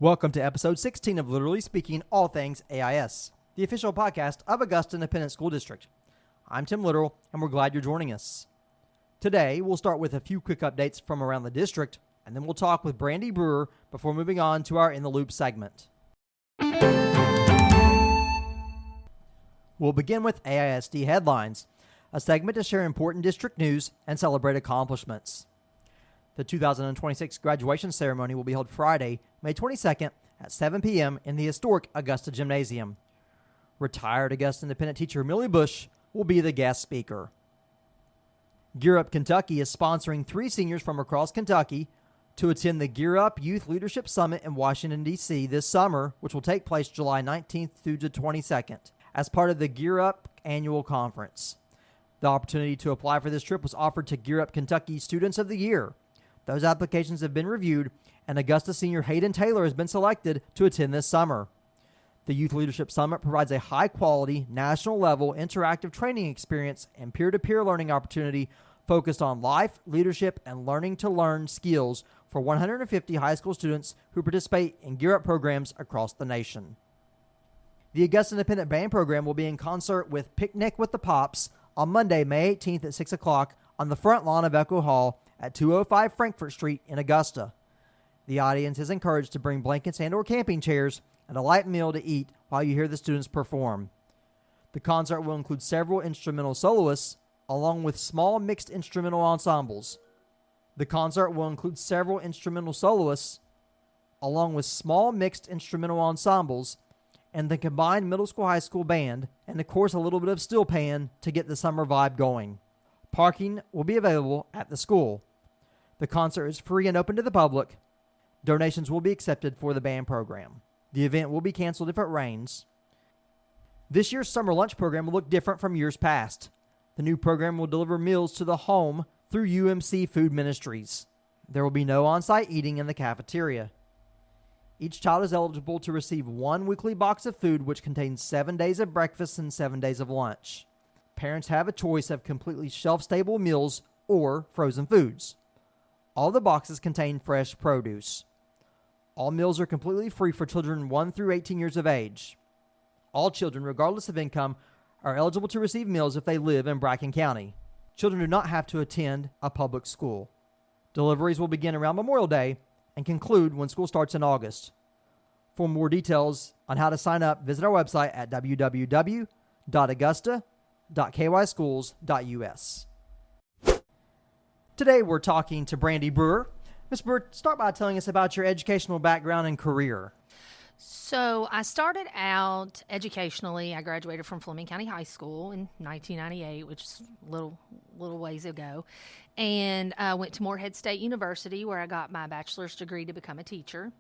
Welcome to episode 16 of Literally Speaking All Things AIS, the official podcast of Augusta Independent School District. I'm Tim Litteral, and we're glad you're joining us. Today, we'll start with a few quick updates from around the district, and then we'll talk with Brandi Brewer before moving on to our In the Loop segment. We'll begin with AISD Headlines, a segment to share important district news and celebrate accomplishments. The 2026 graduation ceremony will be held Friday, May 22nd at 7 p.m. in the historic Augusta Gymnasium. Retired Augusta Independent teacher Millie Bush will be the guest speaker. Gear Up Kentucky is sponsoring 3 seniors from across Kentucky to attend the Gear Up Youth Leadership Summit in Washington, D.C. this summer, which will take place July 19th through the 22nd, as part of the Gear Up annual conference. The opportunity to apply for this trip was offered to Gear Up Kentucky Students of the Year. Those applications have been reviewed, and Augusta senior Hayden Taylor has been selected to attend this summer. The Youth Leadership Summit provides a high-quality, national-level interactive training experience and peer-to-peer learning opportunity focused on life, leadership, and learning-to-learn skills for 150 high school students who participate in Gear Up programs across the nation. The Augusta Independent Band Program will be in concert with Picnic with the Pops on Monday, May 18th at 6 o'clock on the front lawn of Echo Hall at 205 Frankfort Street in Augusta. The audience is encouraged to bring blankets and or camping chairs and a light meal to eat while you hear the students perform. The concert will include several instrumental soloists along with small mixed instrumental ensembles. The concert will include several instrumental soloists along with small mixed instrumental ensembles and the combined middle school high school band, and of course a little bit of steel pan to get the summer vibe going. Parking will be available at the school. The concert is free and open to the public. Donations will be accepted for the band program. The event will be canceled if it rains. This year's summer lunch program will look different from years past. The new program will deliver meals to the home through UMC Food Ministries. There will be no on-site eating in the cafeteria. Each child is eligible to receive 1 weekly box of food, which contains 7 days of breakfast and 7 days of lunch. Parents have a choice of completely shelf-stable meals or frozen foods. All the boxes contain fresh produce. All meals are completely free for children 1 through 18 years of age. All children, regardless of income, are eligible to receive meals if they live in Bracken County. Children do not have to attend a public school. Deliveries will begin around Memorial Day and conclude when school starts in August. For more details on how to sign up, visit our website at www.augusta.kyschools.us. Today we're talking to Brandi Brewer. Ms. Brewer, start by telling us about your educational background and career. So I started out educationally. I graduated from Fleming County High School in 1998, which is a little ways ago, and I went to Morehead State University where I got my bachelor's degree to become a teacher.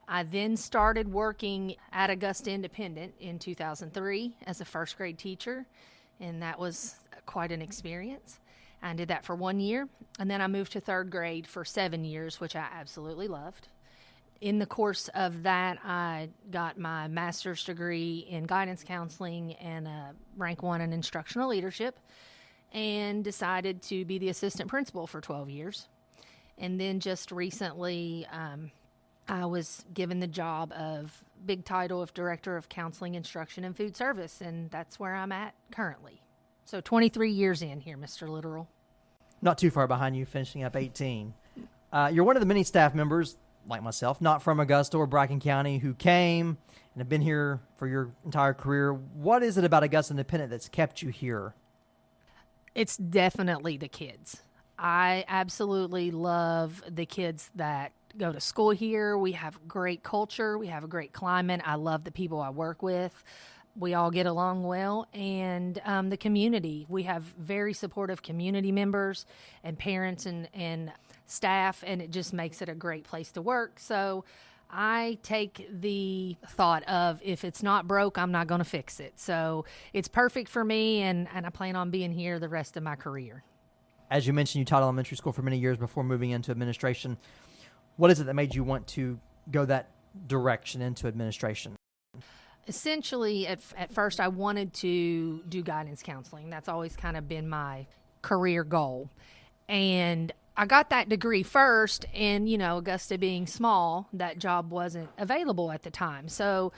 I then started working at Augusta Independent in 2003 as a first grade teacher, and that was quite an experience. I did that for 1 year, and then I moved to 3rd grade for 7 years, which I absolutely loved. In the course of that, I got my master's degree in guidance counseling and rank 1 in instructional leadership, and decided to be the assistant principal for 12 years. And then just recently, I was given the job of big title of Director of Counseling, Instruction, and Food Service, and that's where I'm at currently. So 23 years in here, Mr. Litteral. Not too far behind you, finishing up 18. You're one of the many staff members, like myself, not from Augusta or Bracken County, who came and have been here for your entire career. What is it about Augusta Independent that's kept you here? It's definitely the kids. I absolutely love the kids that go to school here. We have great culture. We have a great climate. I love the people I work with. We all get along well, and the community. We have very supportive community members and parents and staff, and it just makes it a great place to work. So I take the thought of, if it's not broke, I'm not going to fix it. So it's perfect for me, and I plan on being here the rest of my career. As you mentioned, you taught elementary school for many years before moving into administration. What is it that made you want to go that direction into administration? Essentially, at first, I wanted to do guidance counseling. That's always kind of been my career goal. And I got that degree first, and Augusta being small, that job wasn't available at the time. So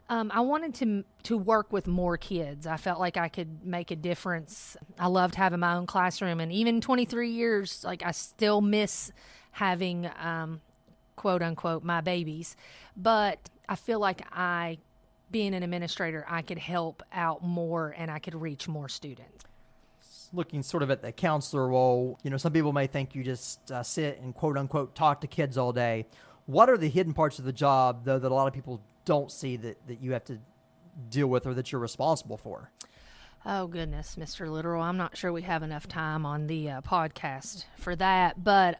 I wanted to work with more kids. I felt like I could make a difference. I loved having my own classroom, and even 23 years, like I still miss having quote unquote my babies. But I feel like being an administrator, I could help out more and I could reach more students. Looking sort of at the counselor role, some people may think you just sit and quote unquote talk to kids all day. What are the hidden parts of the job, though, that a lot of people don't see that you have to deal with or that you're responsible for? Oh, goodness, Mr. Literal. I'm not sure we have enough time on the podcast for that. But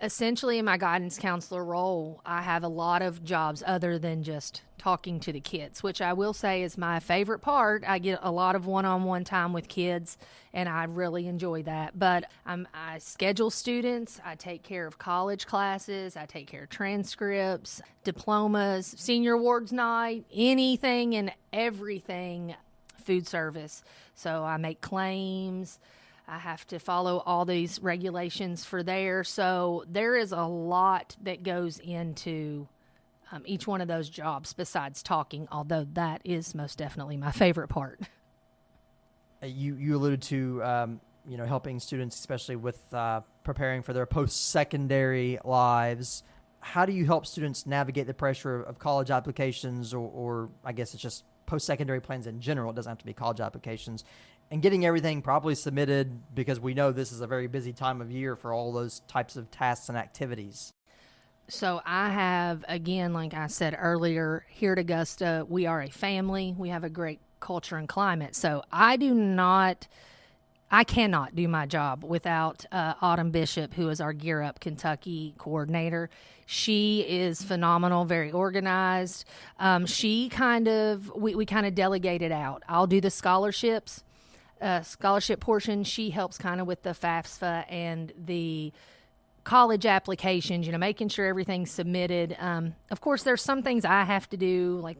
essentially, in my guidance counselor role, I have a lot of jobs other than just talking to the kids, which I will say is my favorite part. I get a lot of one-on-one time with kids, and I really enjoy that. But I schedule students. I take care of college classes. I take care of transcripts, diplomas, senior awards night, anything and everything food service. So I make claims. I have to follow all these regulations for there. So there is a lot that goes into each one of those jobs besides talking, although that is most definitely my favorite part. You alluded to, helping students, especially with preparing for their post-secondary lives. How do you help students navigate the pressure of college applications or I guess it's just post-secondary plans in general? It doesn't have to be college applications. And getting everything properly submitted, because we know this is a very busy time of year for all those types of tasks and activities. So I have, again, like I said earlier, here at Augusta, we are a family. We have a great culture and climate. So I cannot do my job without Autumn Bishop, who is our Gear Up Kentucky coordinator. She is phenomenal, very organized. We kind of delegated out. I'll do the scholarships. Scholarship portion. She helps kind of with the FAFSA and the college applications, making sure everything's submitted. Of course, there's some things I have to do, like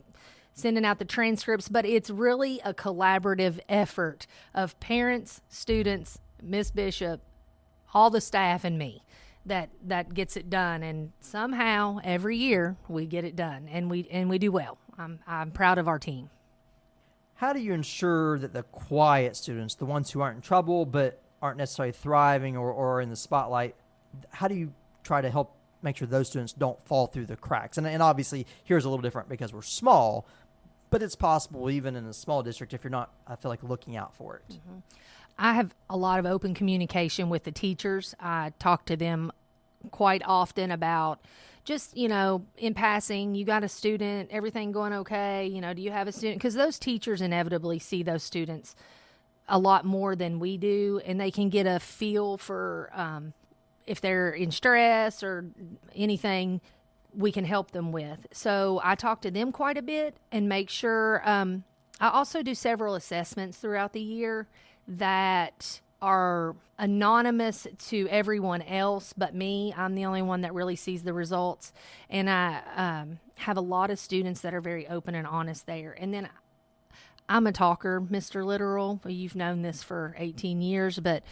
sending out the transcripts, but it's really a collaborative effort of parents, students, Miss Bishop, all the staff, and me that gets it done. And somehow every year we get it done, and we do well. I'm proud of our team. How do you ensure that the quiet students, the ones who aren't in trouble but aren't necessarily thriving or in the spotlight, how do you try to help make sure those students don't fall through the cracks? And obviously, here's a little different because we're small, but it's possible even in a small district if you're not, I feel like, looking out for it. Mm-hmm. I have a lot of open communication with the teachers. I talk to them quite often about just, in passing, you got a student, everything going okay? Do you have a student? Because those teachers inevitably see those students a lot more than we do, and they can get a feel for if they're in stress or anything we can help them with. So I talk to them quite a bit and make sure. I also do several assessments throughout the year that are anonymous to everyone else but me. I'm the only one that really sees the results. And I have a lot of students that are very open and honest there. And then I'm a talker, Mr. Literal. You've known this for 18 years, but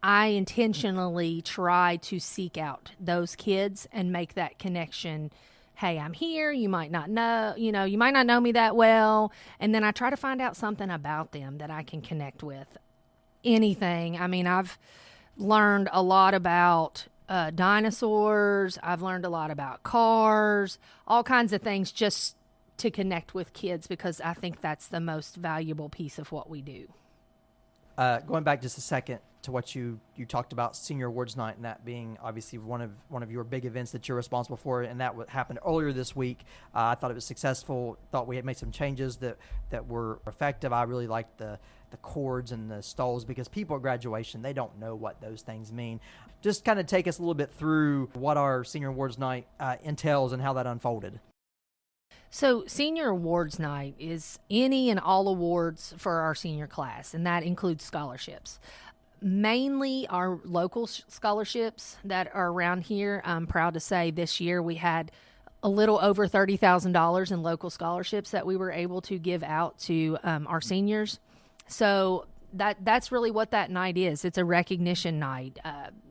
I intentionally try to seek out those kids and make that connection. Hey, I'm here. You might not know, you might not know me that well. And then I try to find out something about them that I can connect with. Anything. I mean, I've learned a lot about dinosaurs. I've learned a lot about cars, all kinds of things just to connect with kids because I think that's the most valuable piece of what we do. Going back just a second to what you talked about Senior Awards Night and that being obviously one of your big events that you're responsible for, and that happened earlier this week. I thought it was successful. Thought we had made some changes that were effective. I really liked the cords and the stalls because people at graduation, they don't know what those things mean. Just kind of take us a little bit through what our Senior Awards Night entails and how that unfolded. So Senior Awards Night is any and all awards for our senior class, and that includes scholarships. Mainly our local scholarships that are around here. I'm proud to say this year we had a little over $30,000 in local scholarships that we were able to give out to our seniors. So that's really what that night is. It's a recognition night.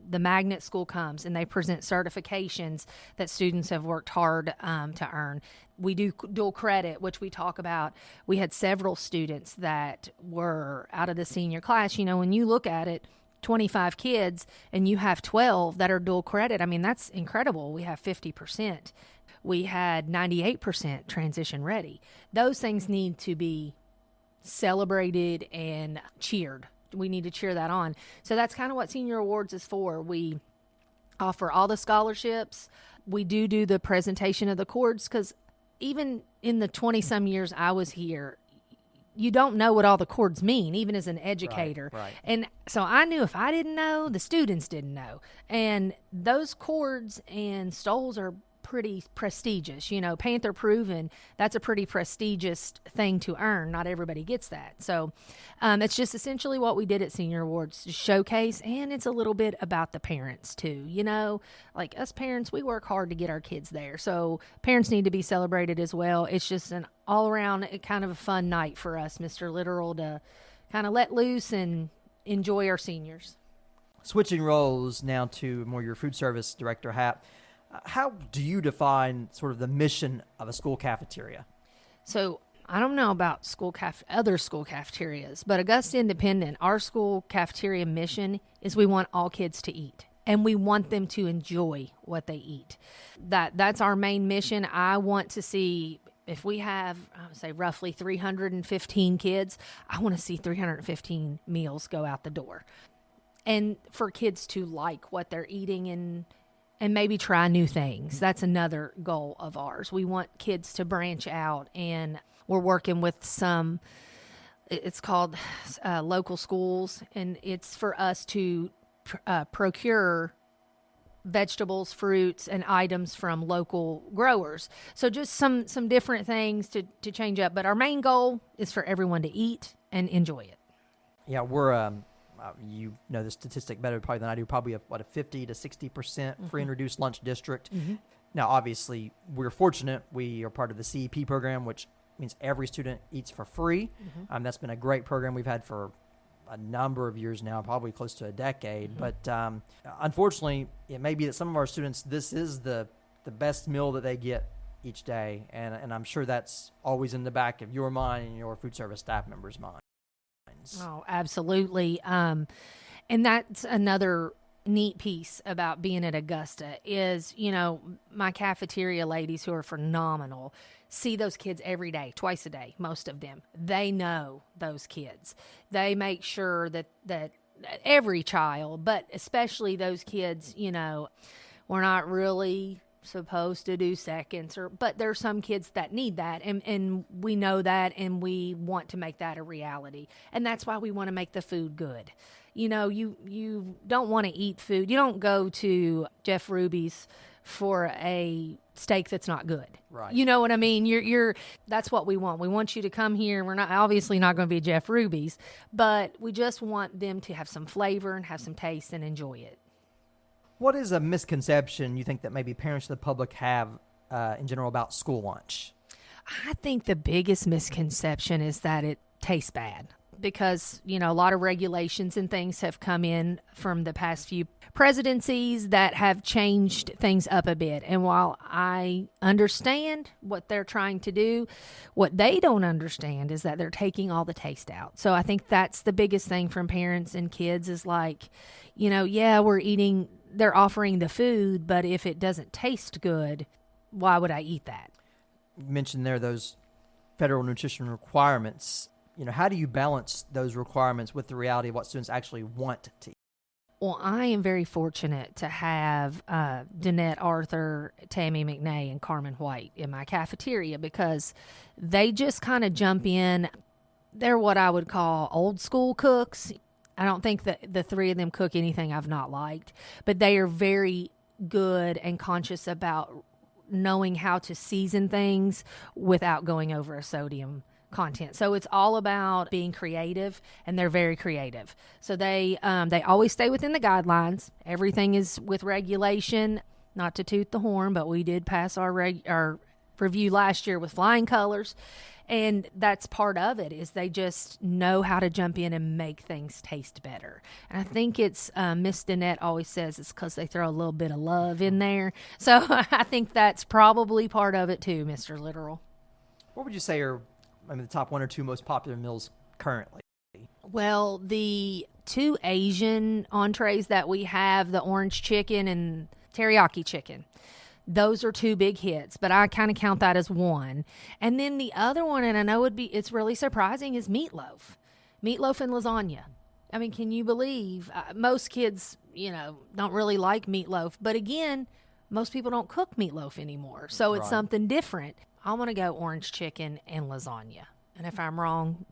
the magnet school comes and they present certifications that students have worked hard to earn. We do dual credit, which we talk about. We had several students that were out of the senior class. You know, when you look at it, 25 kids and you have 12 that are dual credit, I mean, that's incredible. We have 50%. We had 98% transition ready. Those things need to be celebrated and cheered. We need to cheer that on. So that's kind of what Senior Awards is for. We offer all the scholarships. We do the presentation of the chords, because even in the 20-some years I was here, you don't know what all the chords mean, even as an educator. Right. And so I knew if I didn't know, the students didn't know. And those chords and stoles are pretty prestigious. You know, Panther Proven, that's a pretty prestigious thing to earn. Not everybody gets that. So it's just essentially what we did at Senior Awards, to showcase, and it's a little bit about the parents too. You know, like us parents, we work hard to get our kids there. So parents need to be celebrated as well. It's just an all-around kind of a fun night for us, Mr. Literal, to kind of let loose and enjoy our seniors. Switching roles now to more your food service director hat, how do you define sort of the mission of a school cafeteria? So I don't know about other school cafeterias, but Augusta Independent, our school cafeteria mission is we want all kids to eat, and we want them to enjoy what they eat. That's our main mission. I want to see, if we have, I would say, roughly 315 kids, I want to see 315 meals go out the door. And for kids to like what they're eating and maybe try new things. That's another goal of ours. We want kids to branch out, and we're working with some, it's called local schools, and it's for us to procure vegetables, fruits, and items from local growers. So just some different things to change up. But our main goal is for everyone to eat and enjoy it. Yeah, we're you know the statistic better probably than I do, probably a 50 to 60% free and reduced lunch district. Now, obviously, we're fortunate. We are part of the CEP program, which means every student eats for free. That's been a great program we've had for a number of years now, probably close to a decade. But unfortunately, it may be that some of our students, this is the best meal that they get each day. And I'm sure that's always in the back of your mind and your food service staff members' mind. Oh, absolutely. And that's another neat piece about being at Augusta is, you know, my cafeteria ladies, who are phenomenal, see those kids every day, twice a day, most of them. They know those kids. They make sure that every child, but especially those kids, you know, we're not really supposed to do seconds, but there are some kids that need that, and we know that, and we want to make that a reality. And that's why we want to make the food good. You know, you don't want to eat food. You don't go to Jeff Ruby's for a steak that's not good. Right. You know what I mean? You're that's what we want. We want you to come here. We're not obviously not going to be Jeff Ruby's, but we just want them to have some flavor and have some taste and enjoy it. What is a misconception you think that maybe parents of the public have in general about school lunch? I think the biggest misconception is that it tastes bad, because, you know, a lot of regulations and things have come in from the past few presidencies that have changed things up a bit. And while I understand what they're trying to do, what they don't understand is that they're taking all the taste out. So I think that's the biggest thing from parents and kids is like, you know, yeah, they're offering the food, but if it doesn't taste good, why would I eat that? You mentioned there those federal nutrition requirements. You know, how do you balance those requirements with the reality of what students actually want to eat? Well, I am very fortunate to have Danette Arthur, Tammy McNay, and Carmen White in my cafeteria, because they just kind of jump in. They're what I would call old school cooks. I don't think that the three of them cook anything I've not liked, but they are very good and conscious about knowing how to season things without going over a sodium content. So it's all about being creative, and they're very creative. So they always stay within the guidelines. Everything is with regulation. Not to toot the horn, but we did pass our review last year with flying colors. And that's part of it, is they just know how to jump in and make things taste better. And I think it's Miss Danette always says it's because they throw a little bit of love in there. So I think that's probably part of it too, Mr. Literal. What would you say are the top 1 or 2 most popular meals currently? Well, the 2 Asian entrees that we have, the orange chicken and teriyaki chicken, those are 2 big hits, but I kind of count that as one. And then the other one, and I know it's really surprising, is meatloaf. Meatloaf and lasagna. I mean, can you believe most kids, don't really like meatloaf, but again, most people don't cook meatloaf anymore. So it's something different. I want to go orange chicken and lasagna. And if I'm wrong,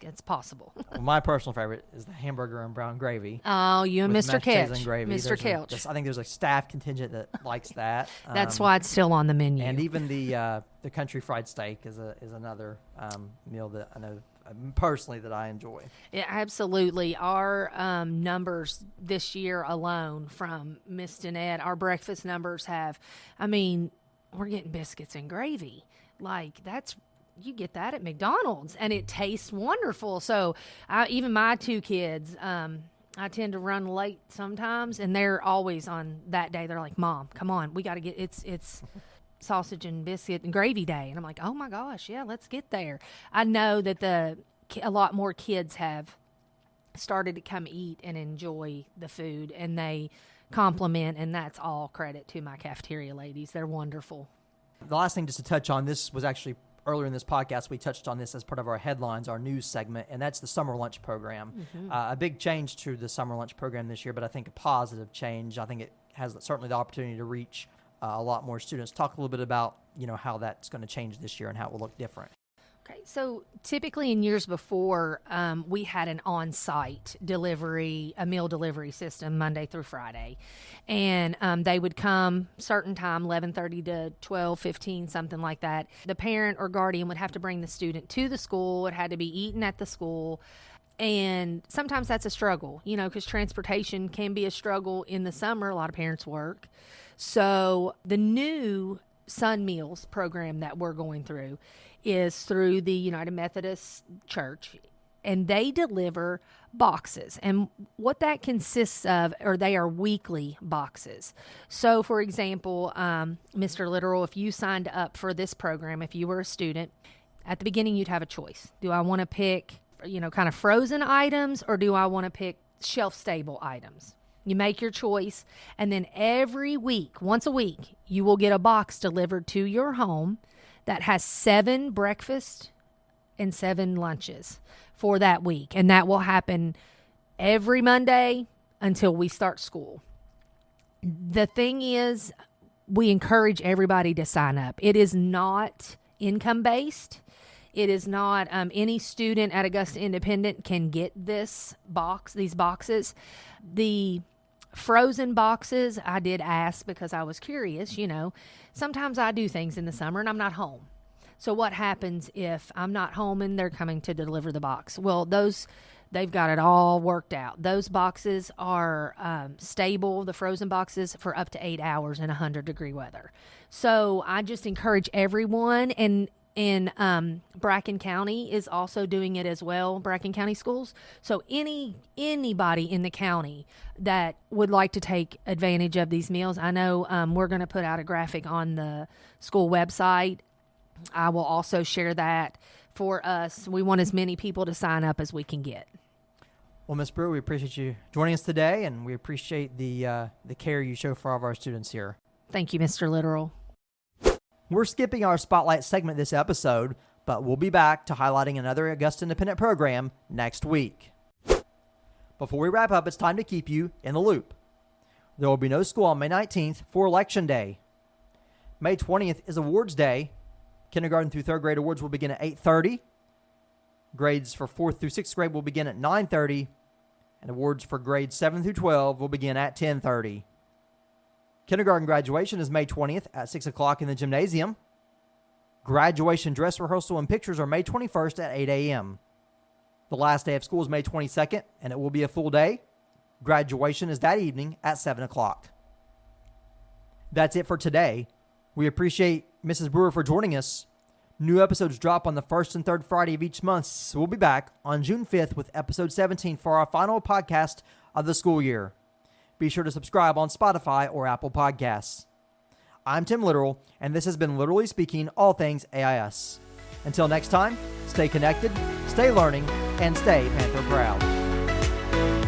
it's possible. Well, my personal favorite is the hamburger and brown gravy. Oh, you and Mr. Couch. Mr. Couch. I think there's a staff contingent that likes that. That's why it's still on the menu. And even the country fried steak is another meal that I know personally that I enjoy. Yeah, absolutely. Our numbers this year alone from Miss Danette, our breakfast numbers we're getting biscuits and gravy. You get that at McDonald's, and it tastes wonderful. So even my 2 kids, I tend to run late sometimes, and they're always on that day. They're like, Mom, come on, we got to get, it's sausage and biscuit and gravy day. And I'm like, oh my gosh, yeah, let's get there. I know that a lot more kids have started to come eat and enjoy the food, and they compliment, and that's all credit to my cafeteria ladies. They're wonderful. The last thing just to touch on, this was actually earlier in this podcast, we touched on this as part of our headlines, our news segment, and that's the summer lunch program. Mm-hmm. A big change to the summer lunch program this year, but I think a positive change. I think it has certainly the opportunity to reach a lot more students. Talk a little bit about, how that's going to change this year and how it will look different. Okay, so typically in years before, we had an on-site delivery, a meal delivery system Monday through Friday. And they would come certain time, 11:30 to 12:15, something like that. The parent or guardian would have to bring the student to the school. It had to be eaten at the school. And sometimes that's a struggle, because transportation can be a struggle in the summer. A lot of parents work. So the new Sun Meals program that we're going through is through the United Methodist Church, and they deliver boxes. And what that consists of, they are weekly boxes. So, for example, Mr. Literal, if you signed up for this program, if you were a student, at the beginning you'd have a choice. Do I want to pick, kind of frozen items, or do I want to pick shelf-stable items? You make your choice, and then every week, once a week, you will get a box delivered to your home that has 7 breakfasts and 7 lunches for that week. And that will happen every Monday until we start school. The thing is, we encourage everybody to sign up. It is not income-based. It is not any student at Augusta Independent can get these boxes. The frozen boxes, I did ask because I was curious, sometimes I do things in the summer and I'm not home. So what happens if I'm not home and they're coming to deliver the box? Well, they've got it all worked out. Those boxes are stable, the frozen boxes, for up to 8 hours in 100-degree weather. So I just encourage everyone, and Bracken County is also doing it as well, Bracken County Schools. So anybody in the county that would like to take advantage of these meals, I know we're going to put out a graphic on the school website. I will also share that for us. We want as many people to sign up as we can get. Well, Ms. Brewer, we appreciate you joining us today, and we appreciate the care you show for all of our students here. Thank you, Mr. Literal. We're skipping our Spotlight segment this episode, but we'll be back to highlighting another Augusta Independent program next week. Before we wrap up, it's time to keep you in the loop. There will be no school on May 19th for Election Day. May 20th is Awards Day. Kindergarten through 3rd grade awards will begin at 8:30. Grades for 4th through 6th grade will begin at 9:30. And awards for grades 7 through 12 will begin at 10:30. Kindergarten graduation is May 20th at 6 o'clock in the gymnasium. Graduation dress rehearsal and pictures are May 21st at 8 a.m. The last day of school is May 22nd, and it will be a full day. Graduation is that evening at 7 o'clock. That's it for today. We appreciate Mrs. Brewer, for joining us. New episodes drop on the first and third Friday of each month, so we'll be back on June 5th with episode 17 for our final podcast of the school year. Be sure to subscribe on Spotify or Apple Podcasts. I'm Tim Literal, and this has been Literally Speaking, all things AIS. Until next time, stay connected, stay learning, and stay Panther proud.